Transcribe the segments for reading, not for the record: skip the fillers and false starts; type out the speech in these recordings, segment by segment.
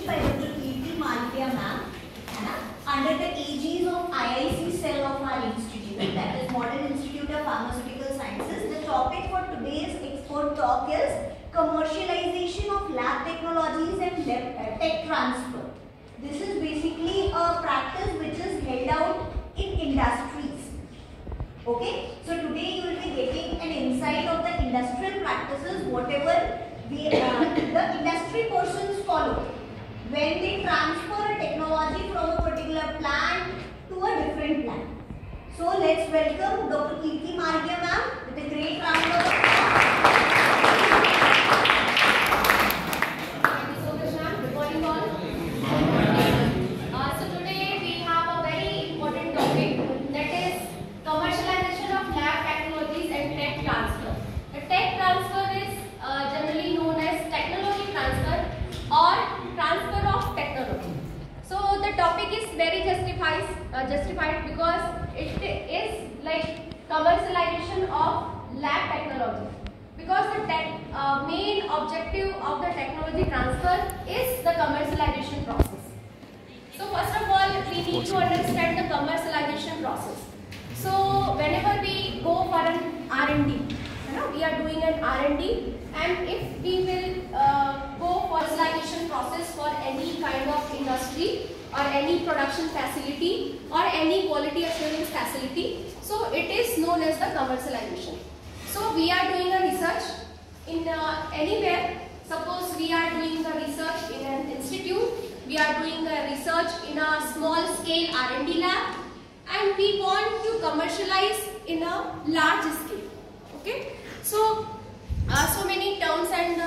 established by Dr. Kirti Malviya ma'am, under the aegis of IIC cell of our institute, that is Modern Institute of Pharmaceutical Sciences. The topic for today's expert talk is commercialization of lab technologies and tech transfer. This is basically a practice which is held out in industries. Okay, so today you will be getting an insight of the industrial practices, whatever the industry persons follow when they transfer a technology from a particular plant to a different plant. So let's welcome Dr. Kirti Malviya ma'am with a great round of applause. Thank you so much, ma'am. Good morning, all. So today we have a very important topic, that is commercialization of lab technologies and tech transfer. The tech transfer is generally known as technology transfer or transfer of technology. So the topic is very justified because it is like commercialization of lab technology. Because the main objective of the technology transfer is the commercialization process. So first of all, we need to understand the commercialization process. So whenever we go for an R&D, we are doing an R&D, and if we will go for commercialization process for any kind of industry or any production facility or any quality assurance facility, so it is known as the commercialization. So we are doing a research in anywhere. Suppose we are doing the research in an institute, we are doing the research in a small scale R&D lab, and we want to commercialize in a large scale. Okay, so so many terms and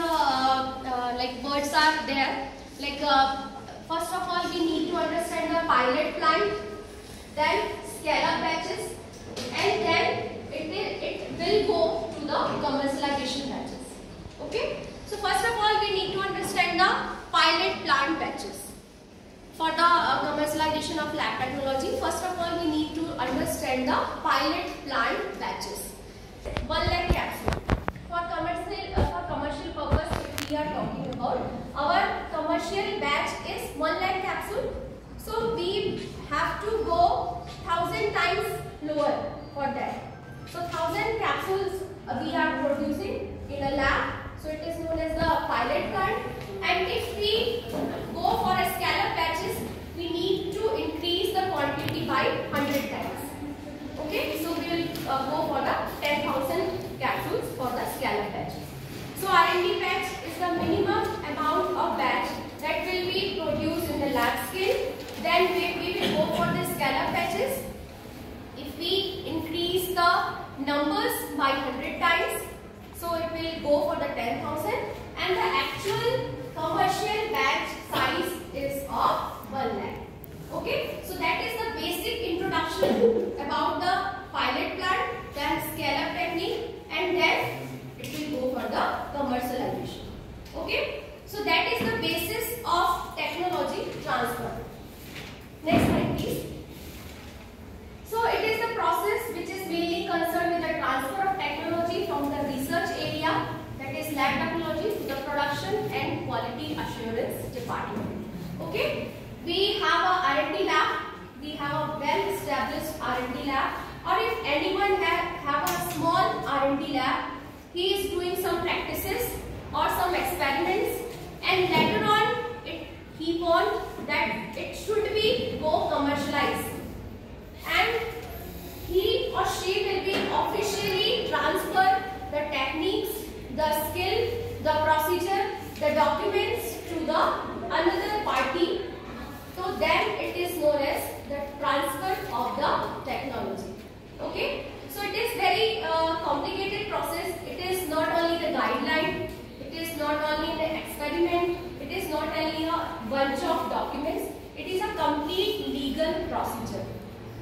like words are there. Like first of all, we need to understand the pilot plant, then scale-up batches, and then it will go to the commercialization batches. Okay, so first of all, we need to understand the pilot plant batches. For the commercialization of lab technology, first of all, we need to understand the pilot plant batches. 1 lakh capsule. For commercial purpose, if we are talking about, our commercial batch is 1 lakh capsule. So we have to go 1000 times lower for that. So 1000 capsules we are producing in a lab. So it is known as the pilot plant. And if we go for a scale-up batches, we need to increase the quantity by 100 times. Okay, so we will go for the 10,000 capsules for the scale-up batches. So R&D batch is the minimum amount of batch that will be produced in the lab scale. Then we will go for the scale-up batches. If we increase the numbers by 100 times, so it will go for the 10,000, and the actual commercial batch size is of 1 lakh. Okay, so that is the basic introduction about the pilot plant, then scale-up technique, and then it will go for the commercialization. Okay, so that is the basis of technology transfer. Next slide, please. So it is the process which is mainly concerned with the transfer of technology from the research area, that is lab technology, to the production and quality assurance department. Okay, we have a R&D lab, we have a well-established R&D lab, or if anyone have a small R&D lab, he is doing some practices or some experiments, and later on he wants that it should be go commercialized, and he or she will be officially transfer the techniques, the skill, the procedure, the documents to the another party. So then it is known as the transfer of the technology. Okay, so it is very complicated process. It is not only the guideline, it is not only the experiment, it is not only a bunch of documents, it is a complete legal procedure.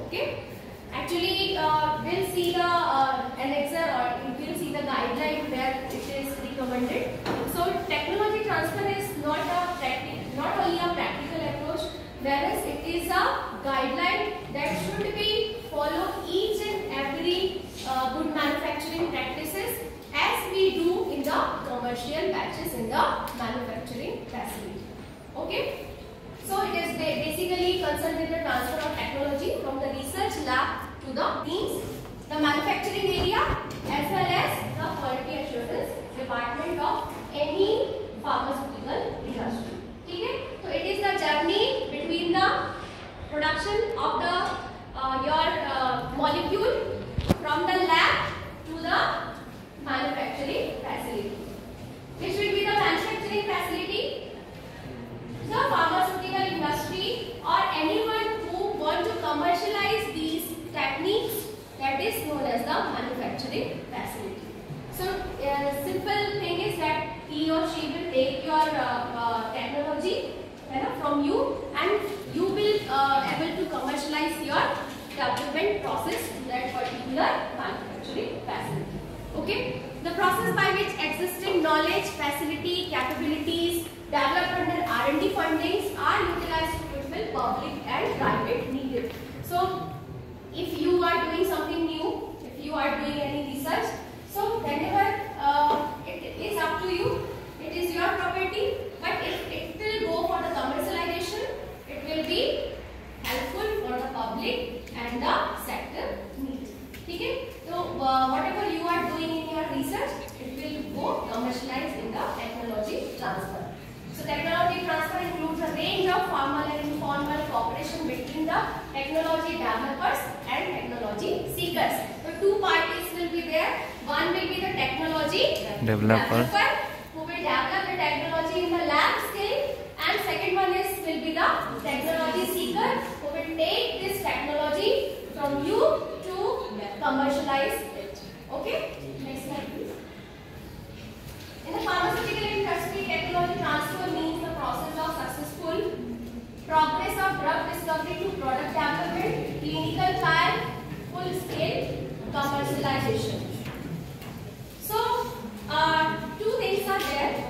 Okay, actually we'll see the annexer, or we'll see the guideline where it is recommended. So technology transfer is not only a practical approach, whereas it is a guideline that should be followed each and every good manufacturing practices as we do in the commercial batches in the manufacturing facility. Okay. the teams, the manufacturing area as well as the quality assurance department of any pharmaceutical industry. Okay? So it is the journey between the production of the molecule from the lab to the manufacturing facility. Which will be the manufacturing facility? The pharmaceutical industry or anyone who want to commercialize these techniques, that is known as the manufacturing facility. So simple thing is that he or she will take your technology from you and you will able to commercialize your development process to that particular manufacturing facility. Okay, the process by which existing knowledge, facility, capabilities developed under R&D fundings are utilized to fulfill public and private needs. So if you are doing something new, if you are doing any research, so whenever it is up to you, it is your property, but if it will go for the commercialization, it will be helpful for the public and the sector needs. Okay? So whatever you are doing in your research, it will go commercialized in the technology transfer. So technology transfer includes a range of formal and informal cooperation between the technology developers and technology seekers. So two parties will be there. One will be the technology developer who will develop the technology in the lab scale, and second one will be the technology seeker who will take this technology from you to commercialize it. Okay? Next slide please. In the pharmaceutical industry, technology transfer means the process of successful progress of drug discovery to product development, clinical trial, full-scale commercialization. So, two things are there.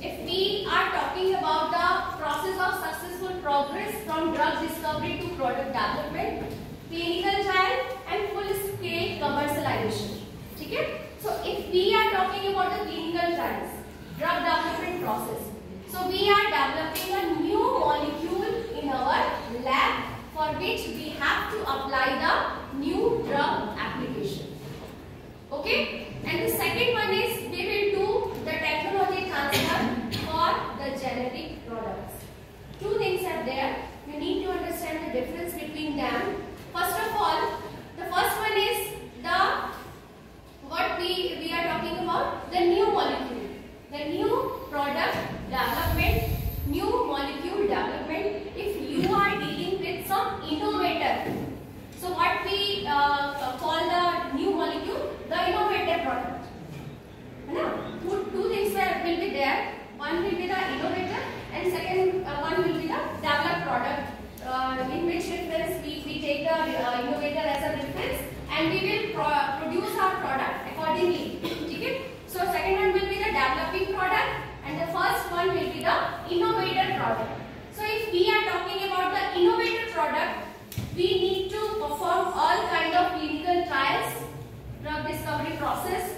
If we are talking about the process of successful progress from drug discovery to product development, clinical trial, and full-scale commercialization. Okay? So if we are talking about the clinical trials, drug development process, so we are developing a new molecule in our lab for which we have to apply the new drug application. Okay? And the second one is we will do the technology transfer for the generic products. Two things are there. You need to understand the difference between them. First of all, the first one is the what we are talking about, the new molecule, the new product development, new molecule development. If you are dealing with some innovator, so what we call the new molecule, the innovator product. Two things will be there. One will be the innovator and second one will be the developed product. In which reference we take the innovator as a reference and we will produce our product accordingly. Okay? So second one will be the developing product and the first one will be the innovator product. So if we are talking about the innovator product, we need to perform all kind of clinical trials, drug discovery process,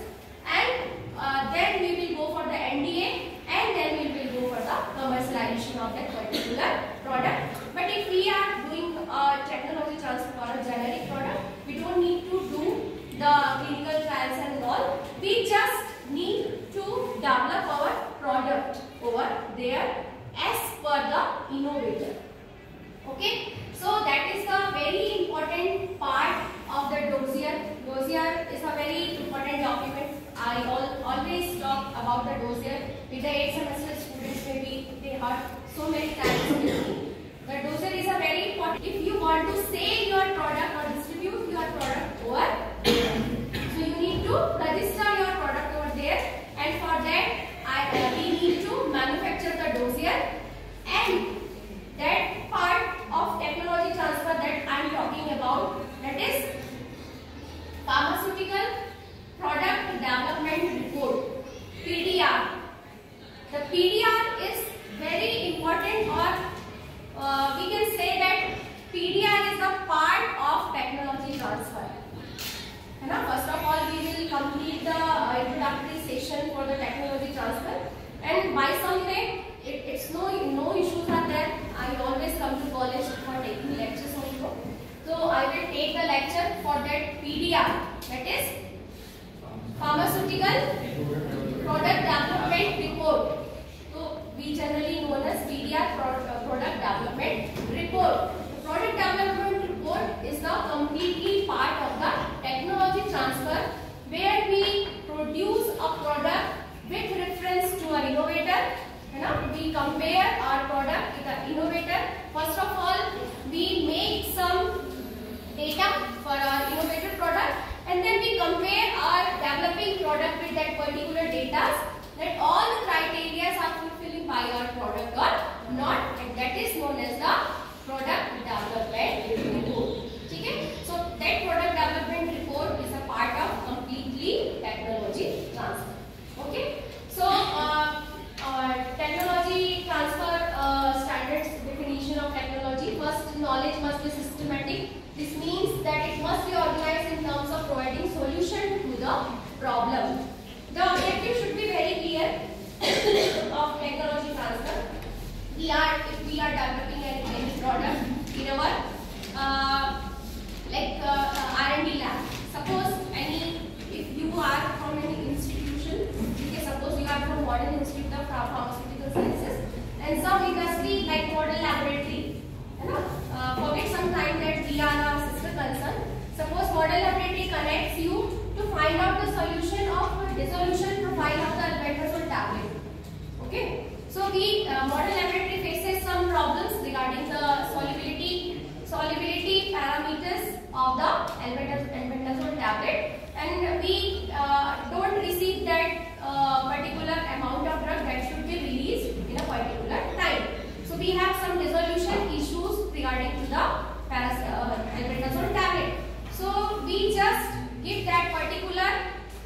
and then we will go for the NDA and then we will go for the commercialization of that particular product. But if we are doing technology transfer for a generic product, we don't need to do the clinical trials and all. We just need to develop our product over there as per the innovator. Okay? So that is the very important part of the dossier. Dossier is a very important document. I always talk about the dossier with the 8th semester students. Maybe they heard so many times with me. The dossier is a very important. If you want to sell your product or distribute your product over there, so you need to register your product over there, and for that we need to manufacture the dossier, and that part of technology transfer that I am talking about, that is pharmaceutical product development report, PDR. The PDR is very important, or we can say that PDR is a part of that PDR, that is Pharmaceutical Product Development Report. So we generally known as PDR, Product Development Report. The Product Development Report is the completely part of the technology transfer where we produce a product with reference to an innovator. We compare our product with an innovator. First of all, we make some data for our innovative product, and then we compare our developing product with that particular data, that all the criteria are fulfilling by our product or not, and that is known as the product development report. Okay? So that product development report is a part of completely technology transfer. Okay? So technology transfer standards definition of technology. First, knowledge must be systematic. This means that it must be organized in terms of providing solution to the problem. The objective should be very clear of technology transfer. If we are developing any product in our R&D lab. Suppose if you are from any institution, okay, suppose you are from Modern Institute of Pharmaceutical Sciences, and some industry like Model Laboratory, forget some time that we are a sister concern. Suppose Model Laboratory connects you to find out the solution of dissolution profile of the albendazole tablet. Okay, so Model Laboratory faces some problems regarding the solubility parameters of the albendazole tablet, and we don't receive that particular amount of drug that should be released in a particular time. So we have some dissolution issues regarding to the albendazole tablet. So we just give that particular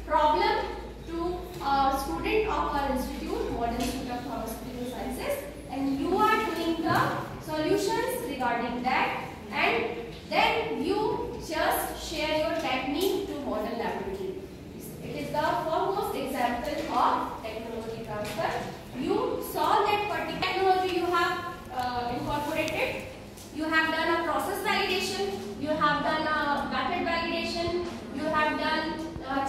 problem to a student of our institute, Modern Institute of Pharmaceutical Sciences, and you are doing the solutions regarding that, and then you just share your technique to Model Laboratory. It is the foremost example of technology transfer. You solve that particular technology you have incorporated. You have done a process validation. You have done a method validation. You have done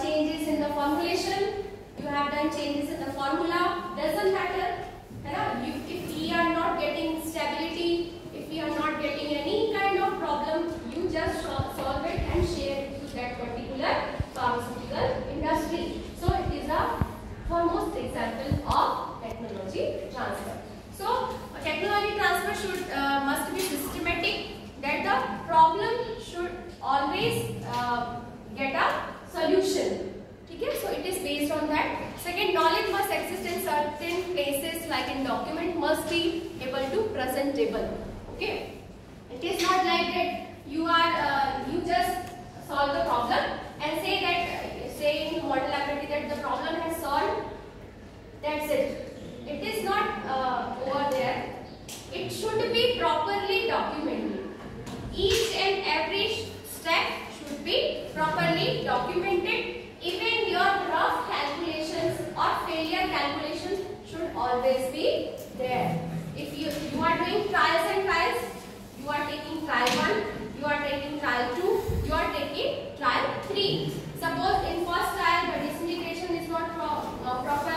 changes in the formulation. You have done changes in the formula. Doesn't matter. If we are not getting stability, if we are not getting any kind of problem, you just solve it and share it to that particular pharmaceutical industry. So it is a foremost example of technology transfer. So technology transfer must be systematic, that the problem should always get a solution. Okay, so it is based on that. Second, knowledge must exist in certain places, like in document must be able to presentable. Okay, it is not like that you just solve the problem and say in Model Laboratory that the problem has solved. That's it. It is not over there. It should be properly documented. Each and every step should be properly documented. Even your rough calculations or failure calculations should always be there. If you are doing trials and trials, you are taking trial 1, you are taking trial 2, you are taking trial 3. Suppose in first trial the disintegration is not proper,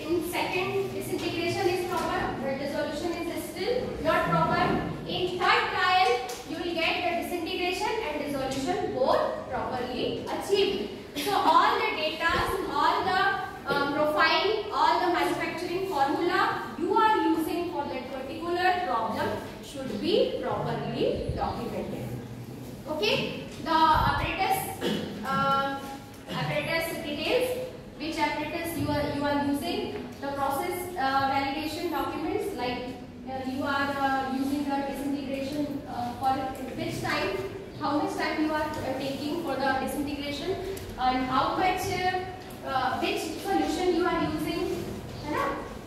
in second disintegration is proper, but dissolution is still not proper. In third trial you will get the disintegration and dissolution both properly achieved. So all the data, all the profile, all the manufacturing formula you are using for that particular problem should be properly documented. Okay, the apparatus details, which apparatus you are using, the process validation documents, like you are using the disintegration for which time, how much time you are taking for the disintegration, and how much which solution you are using,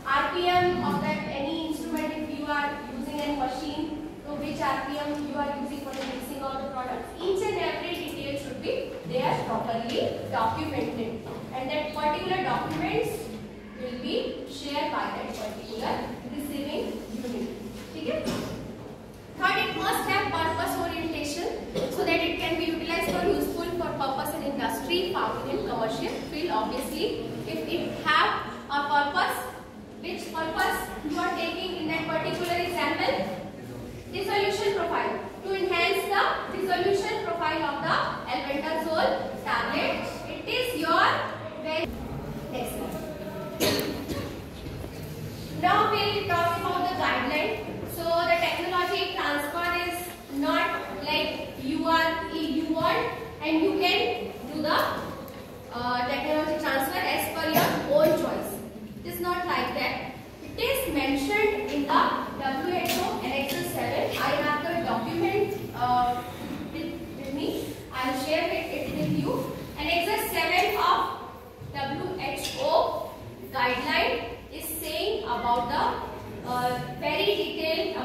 RPM of that any instrument, if you are using any machine, so which RPM you are using for the mixing of the products. Each and every detail should be there properly documented, and that particular documents will be shared by that particular receiving unit. Okay? Third, it must have purpose orientation so that it can be utilized for use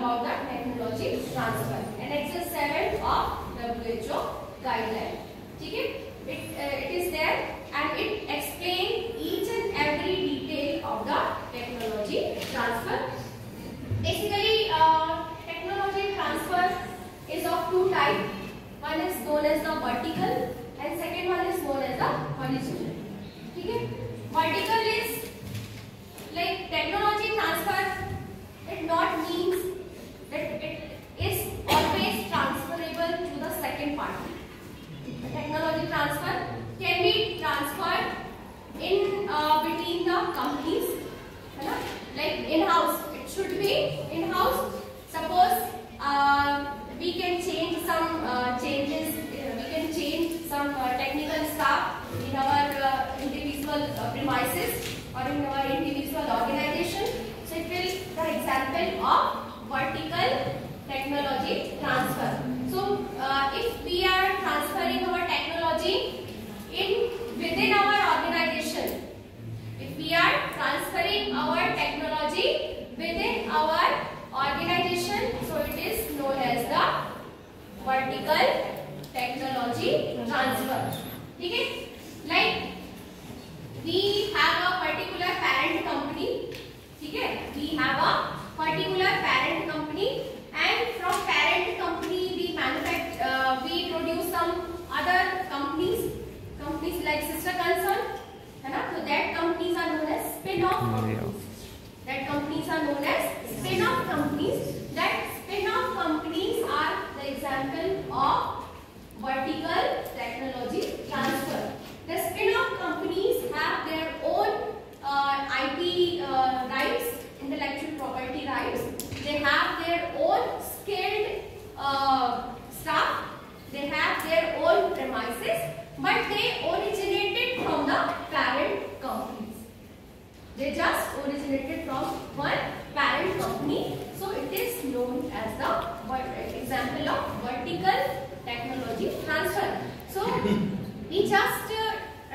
about the technology transfer. Annex 7 of WHO guideline. Okay? It is there and it explains each and every detail of the technology transfer. Basically, technology transfer is of two types. One is known as the vertical and second one is known as the horizontal. Okay? Vertical is like technology transfer. It not means that it is always transferable to the second party. The technology transfer can be transferred in between the companies. Like in-house, it should be in-house. Suppose we can change some changes. We can change some technical staff in our individual premises or in our individual organization. So it will the example of vertical technology transfer. So if we are transferring our technology within our organization, if we are transferring our technology within our organization, so it is known as the vertical technology transfer. Okay? Like we have a particular parent company. Okay? We have a particular parent company, and from parent company we manufacture, we produce some other companies like sister concern. So that companies are known as spin-off companies. That companies are known as spin-off companies. That spin-off companies are the example of vertical technology transfer. The spin-off companies have their own IP rights, intellectual property rights. They have their own skilled staff. They have their own premises, but they originated from the parent companies. They just originated from one parent company. So it is known as the example of vertical technology transfer. So we just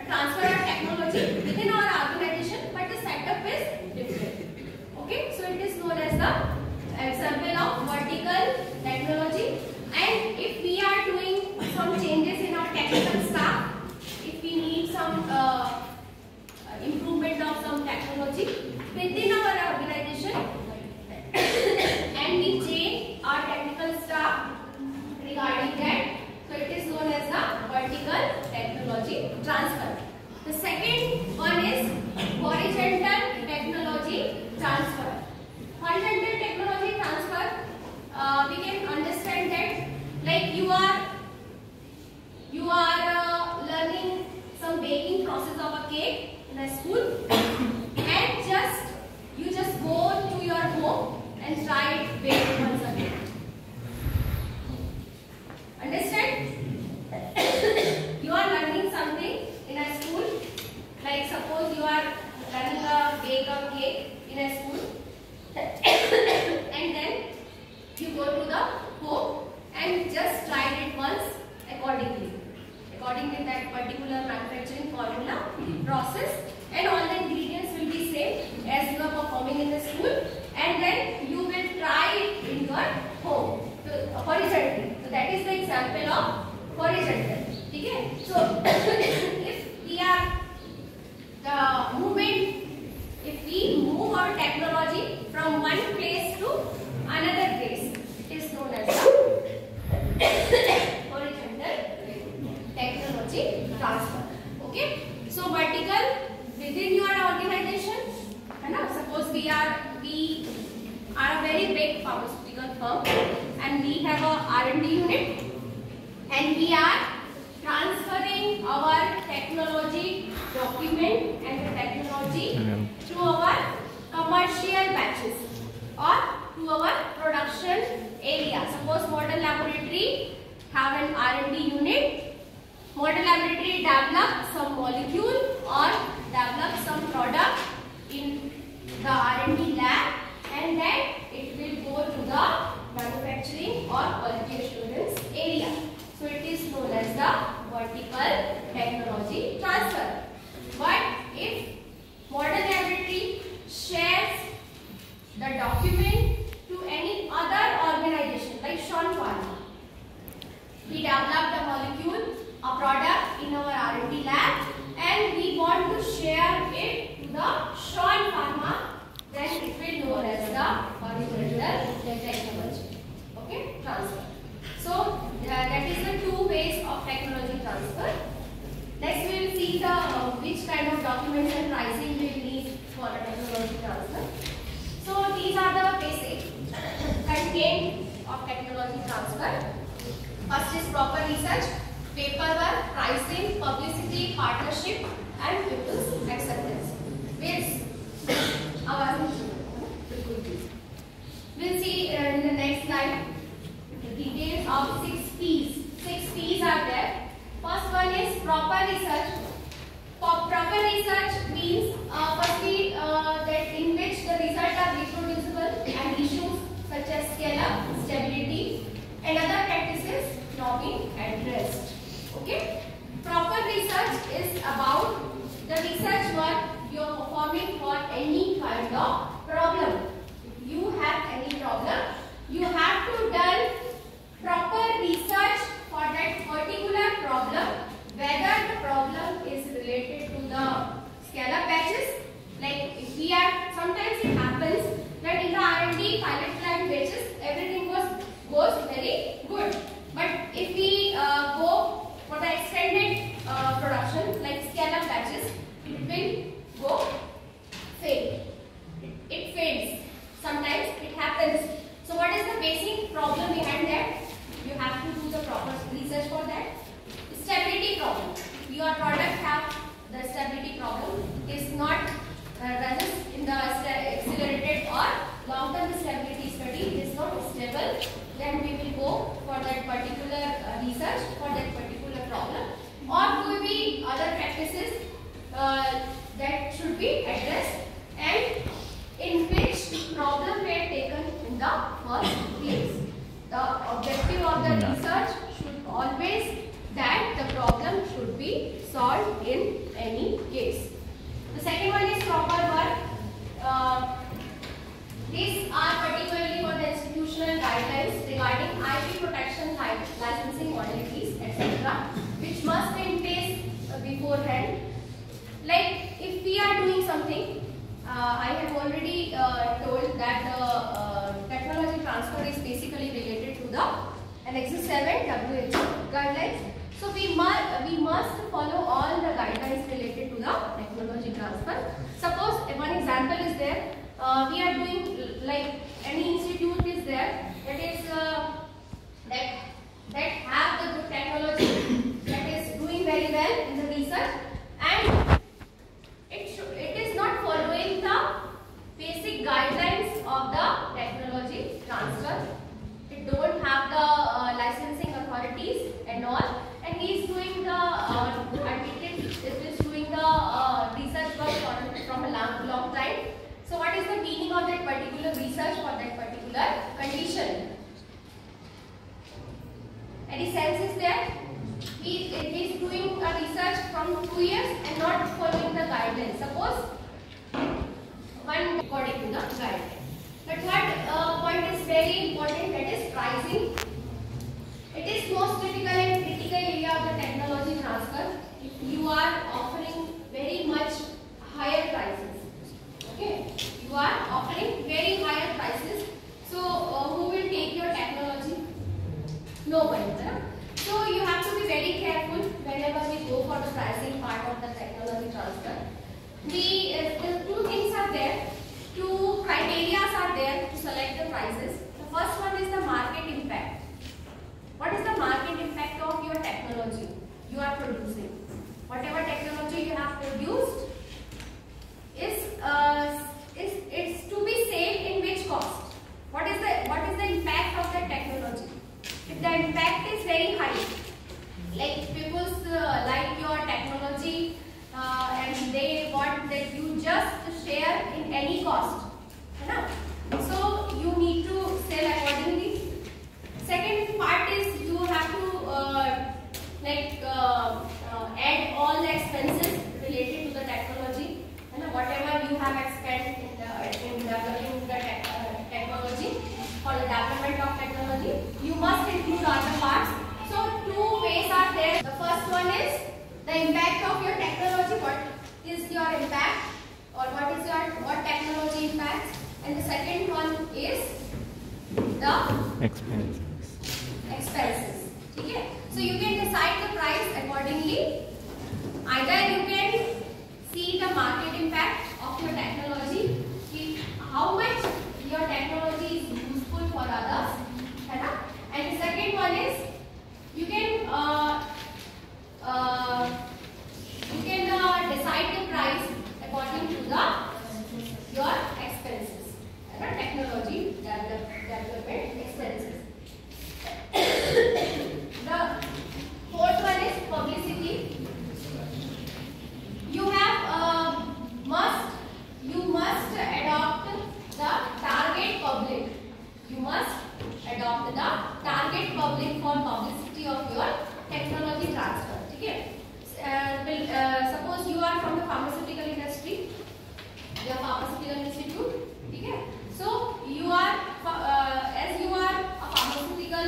transfer our technology within our organization, but the setup is different. Okay, so it is known as the example of vertical technology. And if we are doing some changes in our technical staff, if we need some improvement of some technology within our organization, and we change our technical staff regarding that, so it is known as the vertical technology transfer. The second one is horizontal technology transfer. Horizontal technology transfer, we can understand that like you are learning some baking process of a cake in a school, and you just go to your home and try it bake once again. Understand? You are learning something in a school, like suppose you are learning a bake a cake in a school, and then you go to the home and just try it once according to that particular manufacturing formula process, and all the ingredients will be same as you are performing in the school, and then you will try it in your home. So horizontally. So that is the example of horizontal. Okay? So if we are the movement, if we move our technology from one place to another place, it is known as the horizontal technology transfer. Okay? So vertical within your organization. Suppose we are a very big pharmaceutical firm, and we have a R&D unit, and we are transferring our technology document and the technology to our commercial batches or to our production area. Suppose model laboratory have an R&D unit. Model laboratory develop some molecule or develop some product in the R&D lab, and then it will go to the manufacturing or quality assurance area. So it is known as the vertical technology transfer. But if model laboratory shares the document to any other end of technology transfer. First is proper research, paperwork, pricing, publicity, partnership, and people's acceptance. We'll see in the next slide the details of 6 P's. 6 P's are there. First one is proper research. Proper research means firstly that in which the results are reproducible and issues such as scale up, stability, and other practices not being addressed. Okay. Proper research is about the research work you are performing for any kind of problem. If you have any problem, you have to done proper research for that particular problem, whether the problem is related to the scale-up batches. Like if we are, sometimes it happens that in the R&D pilot plant batches, everything goes very good. But if we go for the extended production, like scale-up batches, it will go fail. It fails. Sometimes it happens. So what is the basic problem behind that? You have to do the proper research for that. Stability problem. Your product have the stability problem. Is not resist in the accelerated or long-term stability study is not stable. Then we will go for that particular research for that particular problem. Or could be other practices that should be addressed and in which problem were taken in the first place. The objective of the research should always that the problem should be solved in any case. The second one is proper work. These are particularly for the institutional guidelines regarding IP protection, licensing modalities, etc., which must be in place beforehand. Like if we are doing something, I have already told that the technology transfer is basically related to the Annex 7 WHO guidelines. So we must follow all the guidelines related to the technology transfer. Suppose one example is there. We are doing like any institute is there that is that have the good technology that is doing very well in the research, and it is not following the basic guidelines of the technology transfer. It don't have the licensing authorities and all, and he is doing the it is doing the research work from a long time. So what is the meaning of that particular research for that particular condition? Any sense is there? It is doing a research from 2 years and not following the guidelines. Suppose one according to the guidelines. The third point is very important, that is pricing. It is most critical and critical area of the technology transfer. If you are offering very much higher prices, okay, you are offering very higher prices. So who will take your technology? Nobody. Right? So you have to be very careful whenever we go for the pricing part of the technology transfer. The two things are there, two criteria are there to select the prices. The first one is the market impact. What is the market impact of your technology you are producing? Whatever technology you have produced is to be saved in which cost? What is the impact of that technology? If the impact is very high, like people like your technology and they want that you just share in any cost, so you need to sell accordingly. Second part is you have to add all the expenses related to the technology, and whatever you have spent in developing the technology for the development of technology, you must include other parts. So two ways are there. The first one is the impact of your technology. What is your impact, or what technology impacts? And the second one is the expenses. Okay? So you can decide the price accordingly. Either you can see the market impact of your technology, how much your technology is useful for others, adopt the target public for publicity of your technology transfer. Okay. Suppose you are from the pharmaceutical industry, you are pharmaceutical institute. Okay. So you are as you are a pharmaceutical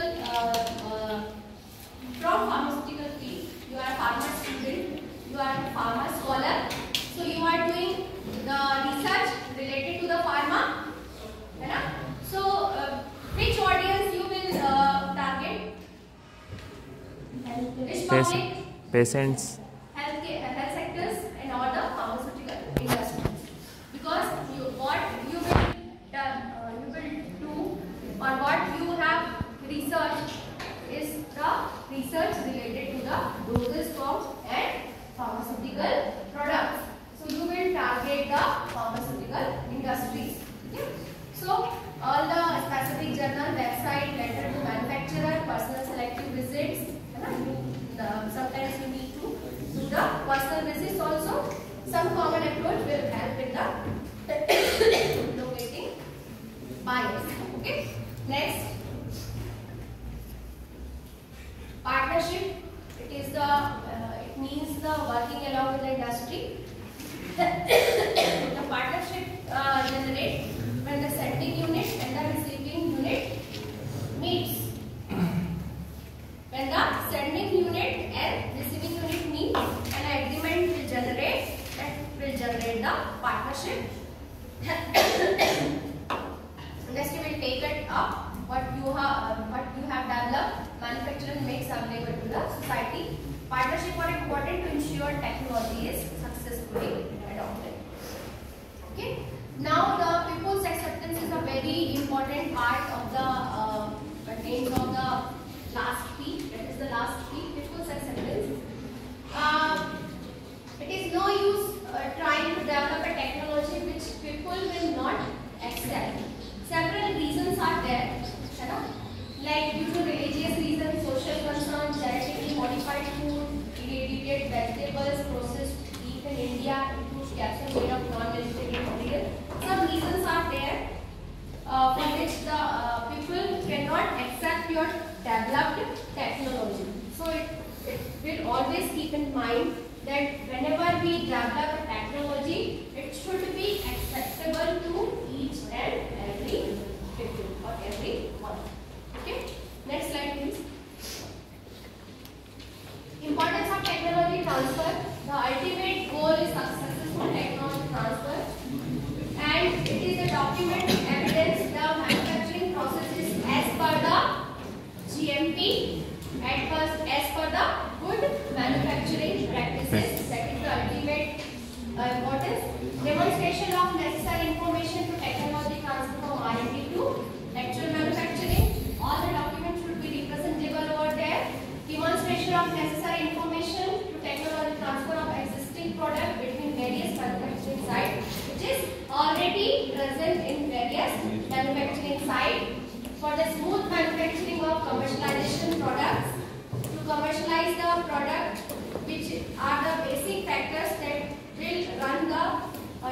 from pharmaceutical field, you are a pharma student, you are a pharma scholar. So you are doing the research related to the pharma. Right? So which audience you will target? Which public? Patients. Health sectors and all the pharmaceutical industries. Because what you will do or what you have researched is the research related to the dosage forms and pharmaceutical products. So you will target the pharmaceutical industries. Okay? So all the specific journal, website, letter to manufacturer, personal selective visits. Sometimes you need to do the personal visits also. Some common approach will help in the locating buyers. Okay. Next, partnership. It means the working along with the industry. The partnership generates when the sending unit and the receiving unit meets. When the sending unit and receiving unit meet, an agreement will generate the partnership. Next, you will take it up what you have developed, manufacture and makes available to the society. Partnership are important to ensure technology is successfully adopted. Okay. Now the people's acceptance is a very important part of the contains of the last P. That is the last P, people's acceptance. It is no use trying to develop a technology which people will not accept. Several reasons are there, like due to religious reasons, social concerns, genetically modified food, irradiated vegetables, processed beef in India, includes capsules made of non-vegetarian material. Some reasons are there for which the people cannot accept your developed technology. So it will always keep in mind that whenever we develop a technology, it should be acceptable to each and every people or everyone. Okay. Next slide, please. Importance of technology transfer. The ultimate goal is successful technology transfer, and it is a document evidence the manufacturing processes as per the GMP and as per the good manufacturing practices. That is the ultimate importance. Demonstration of necessary information to technology transfer from R&D to actual manufacturing. All the documents should be representable over there. Demonstration of necessary information to technology transfer of existing product between various manufacturing sites, which is already present in various manufacturing sites, for the smooth manufacturing of commercialization products. To commercialize the product, which are the basic factors that will run the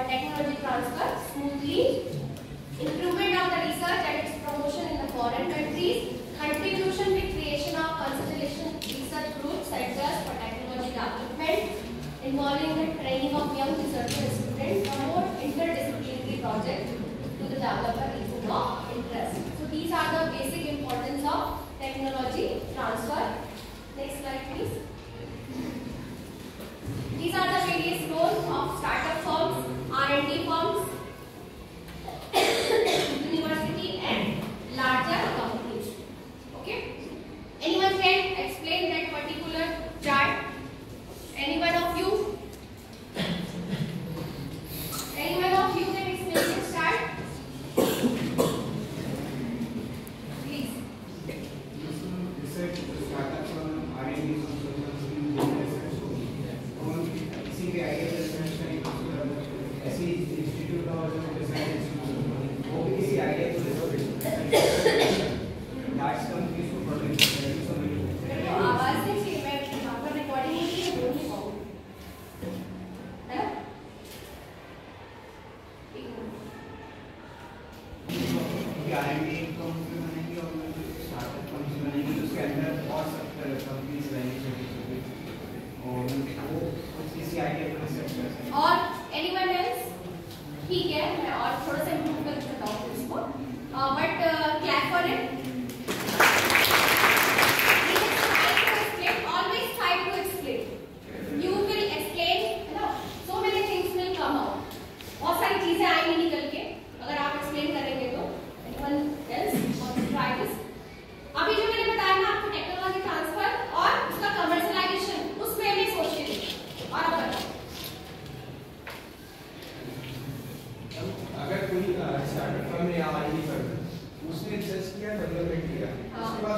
technology transfer smoothly. Improvement of the research and its promotion in the foreign countries. Contribution with creation of constellation research groups, centers for technology development, involving the training of young researchers and students. Promote interdisciplinary projects to the developer region of interest. So these are the basic importance of technology transfer. Next slide, please. These are the various roles of startup firms, R&D firms, university, and larger companies. Okay. Anyone can explain that particular chart? Anyone of you? Anyone of you can explain this chart? Please. You said the startup firm R&D firms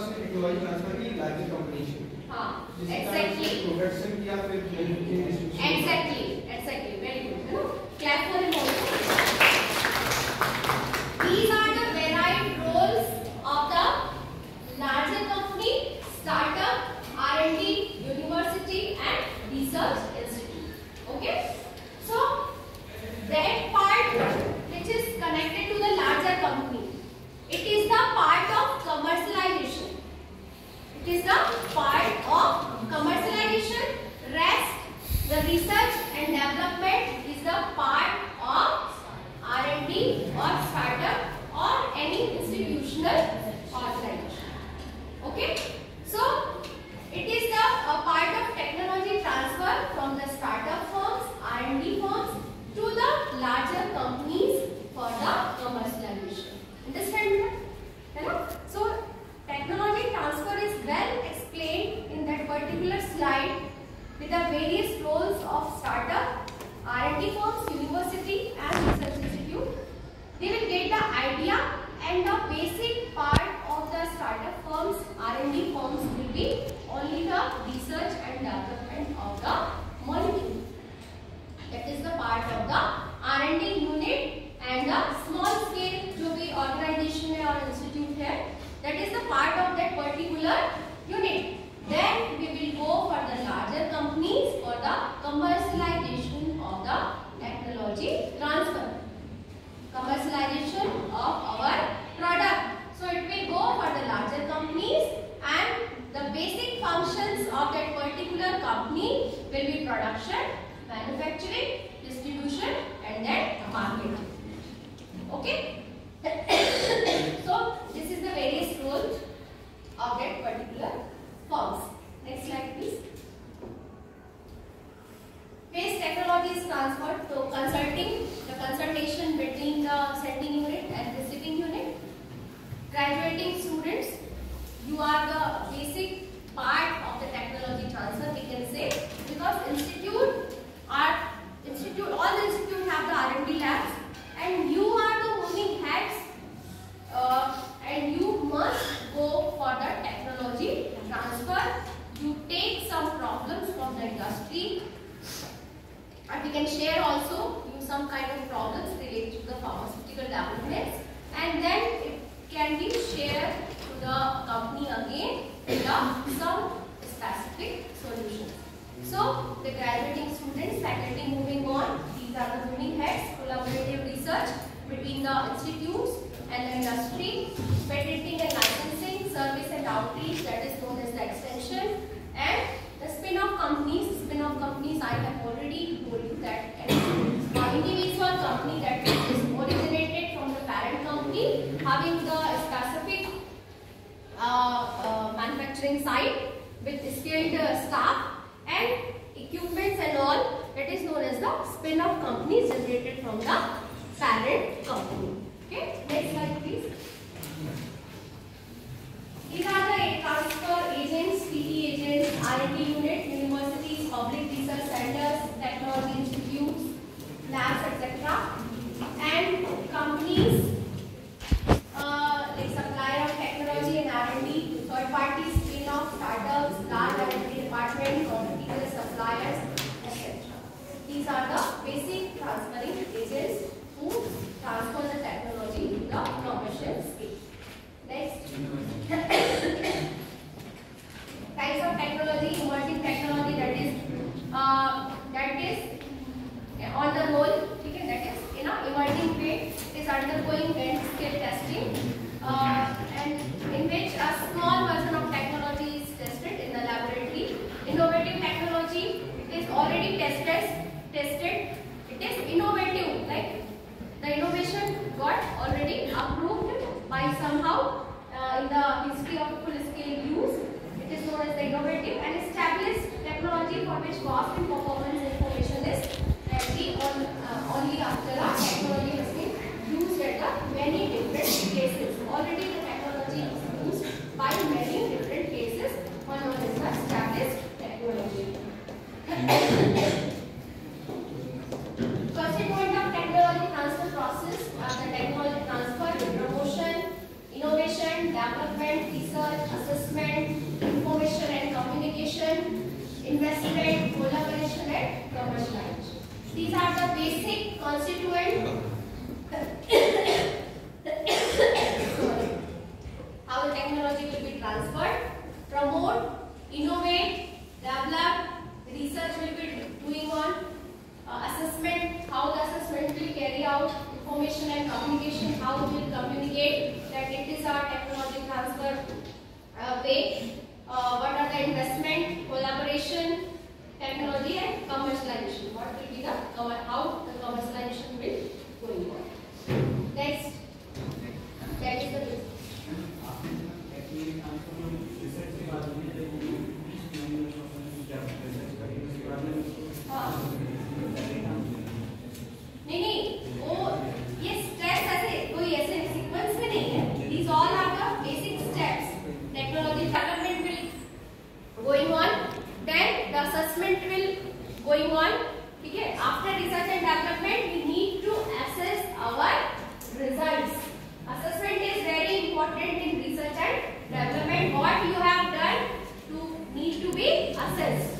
से technology transfer की larger company से। हाँ, exactly production किया फिर exactly very good, है ना? Clap for him also. These are the varied roles of the larger company, startup, R&D, university and research institute. Okay, so that part which is connected to the larger company, it is the part of commercialization. It is the part of commercialization. Rest, the research and development is the part of R&D or startup or any institutional organization. Okay, so it is the part of technology transfer from the startup firms, R&D firms to the larger companies for the commercialization. Understand that? So technology transfer is well explained in that particular slide with the various roles of startup, R&D firms, university and research institute. They will get the idea and the basic part of the startup firms, R&D firms will be only the research and development of the molecule. That is the part of the R&D unit and the small scale जो भी organization है और institute है, that is the part of that particular unit. Then we will go for the larger companies for the commercialization of the technology transfer. Commercialization of our product. So it will go for the larger companies and the basic functions of that particular company will be production, manufacturing, distribution and then marketing. Okay. So this is the various roles of that particular firms. Next slide please. Waste technology is transferred to consulting, the consultation between the sending unit and receiving unit. Graduating students, you are the basic part of the technology transfer, we can say, because all the institute have the R&D labs and you are the moving heads and you must go for the technology transfer. You take some problems from the industry and we can share also some kind of problems related to the pharmaceutical developments and then it can be shared to the company again with some specific solutions. So the graduating students, faculty moving on, these are the moving heads, collaborative research between the institutes and the industry, patenting and licensing, service and outreach, that is known as the extension, and the spin-off companies. Spin-off companies, I have already told you that individual company that is originated from the parent company having the specific manufacturing site with skilled staff and equipments and all, that is known as the spin-off companies generated from the parent company. Okay, next slide please. These are the transfer agents, PT agents, R&D unit, universities, public research centers, technology institutes, labs, etc. And companies like supplier of technology and R&D, third parties, spin-off, startups, large R&D departments, vertical suppliers, etc. These are the basic transferring agents who transfer the technology to the commercial scale. Next. Types of technology, emerging technology, that is on the roll, okay, that is in an emerging phase, it is undergoing end scale testing and in which a small version of technology is tested in the laboratory. Innovative technology, it is already tested, it is innovative, like the innovation got already approved by somehow in the history of full-scale use. It is known as the innovative and established technology for which cost and performance information is ready only after a technology has been used at many different cases. Already the technology is used by many different cases. One of is the established technology. First point of technology transfer process are the technology transfer, promotion, innovation, development, research, assessment, investment, collaboration and commercialization. These are the basic constituent how the technology will be transferred, promote, innovate, develop, research will be doing on, assessment, how the assessment will carry out, information and communication, how we will communicate that it is our technology transfer way, what are the investment, collaboration, technology and commercialization. What will be the how the commercialization will going on. Next, that is the basic. नहीं वो ये steps ऐसे कोई ऐसे sequence में नहीं है. These all are the basic steps. Technology development will going on, then the assessment will going on. ठीक है. After research and development, we need to assess our results. Assessment is very important in research and development. What you have done to need to be assessed.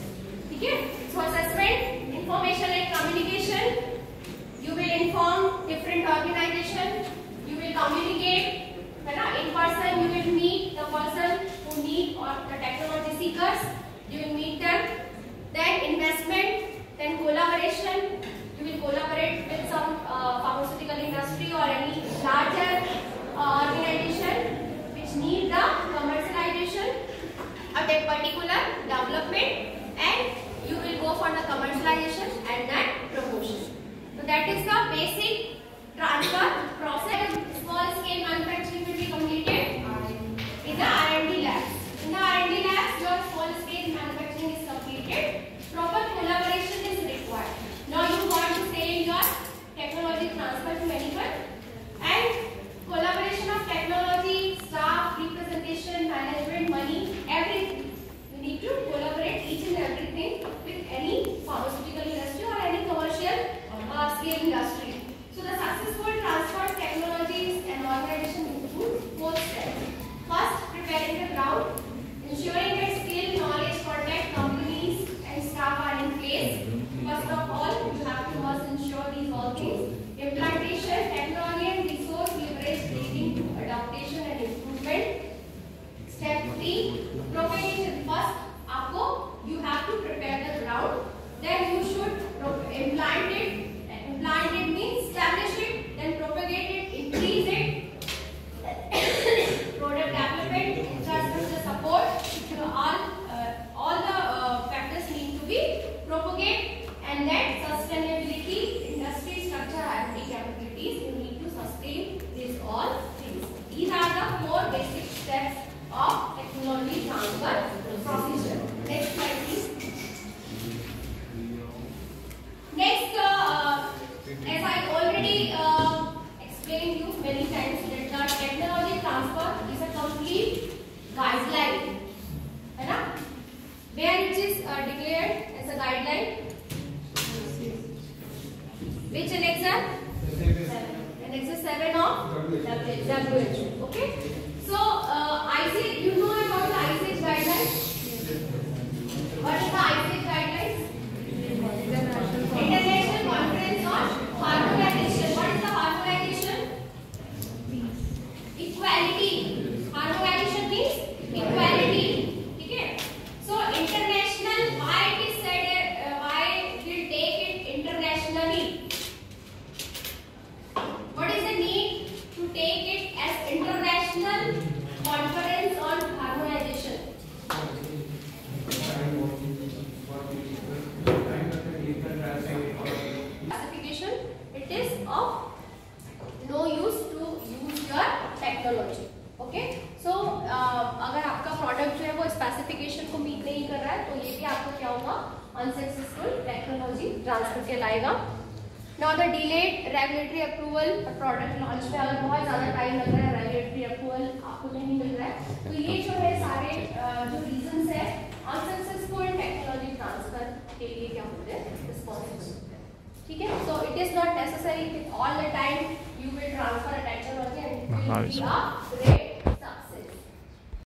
ठीक है. So assessment, information and communication. You will inform different organization. You will communicate. है ना? In person you will meet the person who need or the technology seekers. You will meet them. Then investment. Then collaboration. You will collaborate with some pharmaceutical industry or any larger organization which need the commercialization of a particular development, and you will go for the commercialization and then promotion. So that is the basic transfer process. Small scale manufacturing will be completed in the R&D labs. In the R&D labs, your small scale manufacturing is completed. Proper collaboration is required. Now you want to sell your technology transfer to anyone, and collaboration of technology, staff, representation, management, money, everything. You need to collaborate each and everything with any pharmaceutical industry or any commercial scale industry. So the successful transfer of technologies and organization include 4 steps. First, preparing the ground, ensuring that skill, knowledge, contact, companies and staff are in place. First of all, you have to first ensure these all things. Implantation, technology and resource leverage leading to adaptation and improvement. Step 3, propagation. First, you have to prepare the ground. Then you should implant it. Implant it means establish it, then propagate it, increase it. Product development, infrastructure support. All the factors need to be propagate, and then sustainability, industry structure, R&D capabilities. You need to sustain these all things. These are the 4 basic steps of technology transfer procedure. Next slide, please. Next, as I already explained you many times, that the technology transfer is a complete guideline, है ना? Where it is declared as a guideline? Which annex? Annex 7 of WHO. Okay. So ICH, you know about the ICH guidelines. What is the ICH guidelines? International Conference on Harmonization. What is the harmonization? Equality. Harmonization means equality. Okay. So international. Why it is said? Why we will take it internationally? What is the need to take it as international conference on harmonization? Classification, it is of no use to use your technology. Okay, so अगर आपका product जो है वो specification को meet नहीं कर रहा है तो ये भी आपको क्या होगा, अनसक्सेसफुल टेक्नोलॉजी ट्रांसफर कहलाएगा. Now the delayed regulatory approval, product launch में अगर बहुत ज़्यादा टाइम लग रहा है, रेगुलेटरी अप्रूवल आपको नहीं मिल रहा है, तो ये जो है सारे जो रीजंस है अनसक्सेसफुल टेक्नोलॉजी ट्रांसफर के लिए क्या होते हैं, रिस्पॉन्सिबल. ठीक है. So it is not necessary that all the time you will transfer a technology and it will be a great